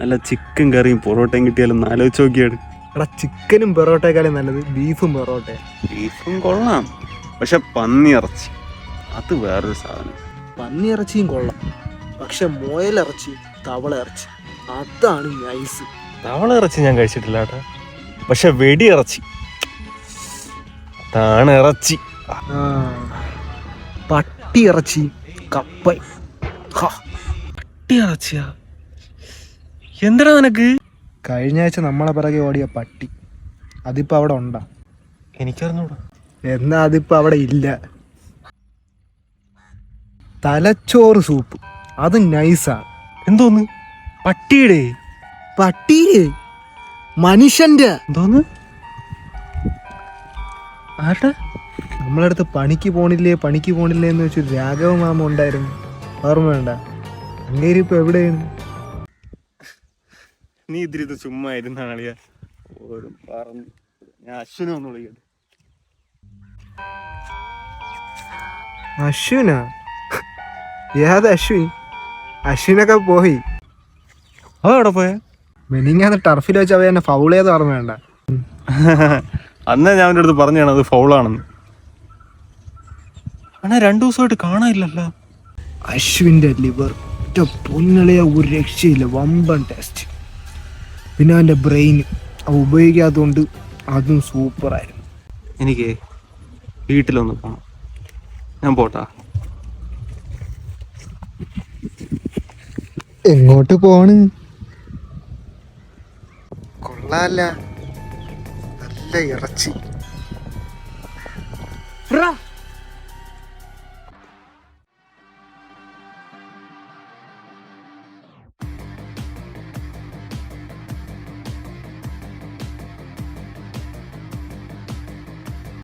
നല്ല ചിക്കൻ കറിയും പൊറോട്ടയും കിട്ടിയാലും ആലോചിച്ച് നോക്കിയാണ്. എടാ ചിക്കനും പൊറോട്ടയെക്കാളും നല്ലത് ബീഫും പൊറോട്ടയും. ബീഫും കൊള്ളാം, പക്ഷെ പന്നി ഇറച്ചി അത് വേറൊരു സാധനം. പന്നി ഇറച്ചിയും കൊള്ളാം, പക്ഷെ മുയലിറച്ചി തവള ഇറച്ചി അതാണ് നൈസ്. തവള ഇറച്ചി ഞാൻ കഴിച്ചിട്ടില്ല കേട്ടോ, പക്ഷെ വെടി ഇറച്ചി അതാണ് ഇറച്ചി. പട്ടി ഇറച്ചി കപ്പ. പട്ടി ഇറച്ചിയാ? എന്താ നിനക്ക്? കഴിഞ്ഞ ആഴ്ച നമ്മളെ പിറകെ ഓടിയ പട്ടി അതിപ്പോ അവിടെ ഉണ്ടാ? എനിക്കറിഞ്ഞൂടാ. എന്നാ അതിപ്പോ അവിടെ ഇല്ല. തലച്ചോറ് സൂപ്പ് അത് നൈസാണ്. എന്തോന്ന്? പട്ടിയുടെ? പട്ടിയെ മനുഷ്യന്റെ. എന്തോന്ന്? ആരുടെ? നമ്മളടുത്ത് പണിക്ക് പോണില്ലേ എന്ന് വെച്ചൊരു രാഘവ മാമ ഉണ്ടായിരുന്നു, ഓർമ്മ വേണ്ട? അങ്ങേരിപ്പോ എവിടെയാണ്? നീ ഇതിരി ഇത് ചുമ്മാ ഇരുന്നാണ് അളിയാ ഓരും പറഞ്ഞു. ഞാൻ അശ്വിനെ ഒന്ന് വിളിക്കട്ടെ. അശ്വിനാ? ഏത് അശ്വിൻ? അശ്വിനൊക്കെ പോയി. അതെവിടെ പോയ? മെനിങ്ങാന്ന് ടർഫിൽ വെച്ച് അവ എന്നെ ഫൗൾ ചെയ്ത് ഓർമ്മ വേണ്ട? അന്നേ ഞാൻ അവൻ്റെ അടുത്ത് പറഞ്ഞാണ് അത് ഫൗളാണെന്ന്. ആണാ 2 ദിവസമായിട്ട് കാണാനില്ലല്ലോ. അശ്വിൻ്റെ ലിവർ പൊന്നളിയ ഒരു രക്ഷയില്ല, വമ്പൻ ടേസ്റ്റ്. പിന്നെ അവൻ്റെ ബ്രെയിൻ ഉപയോഗിക്കാത്തതുകൊണ്ട് അതും സൂപ്പറായിരുന്നു. എനിക്ക് വീട്ടിലൊന്ന് പോണം, ഞാൻ പോട്ടാ. എങ്ങോട്ട് പോണ്? കൊള്ളാല്ല, നല്ല ഇറച്ചി.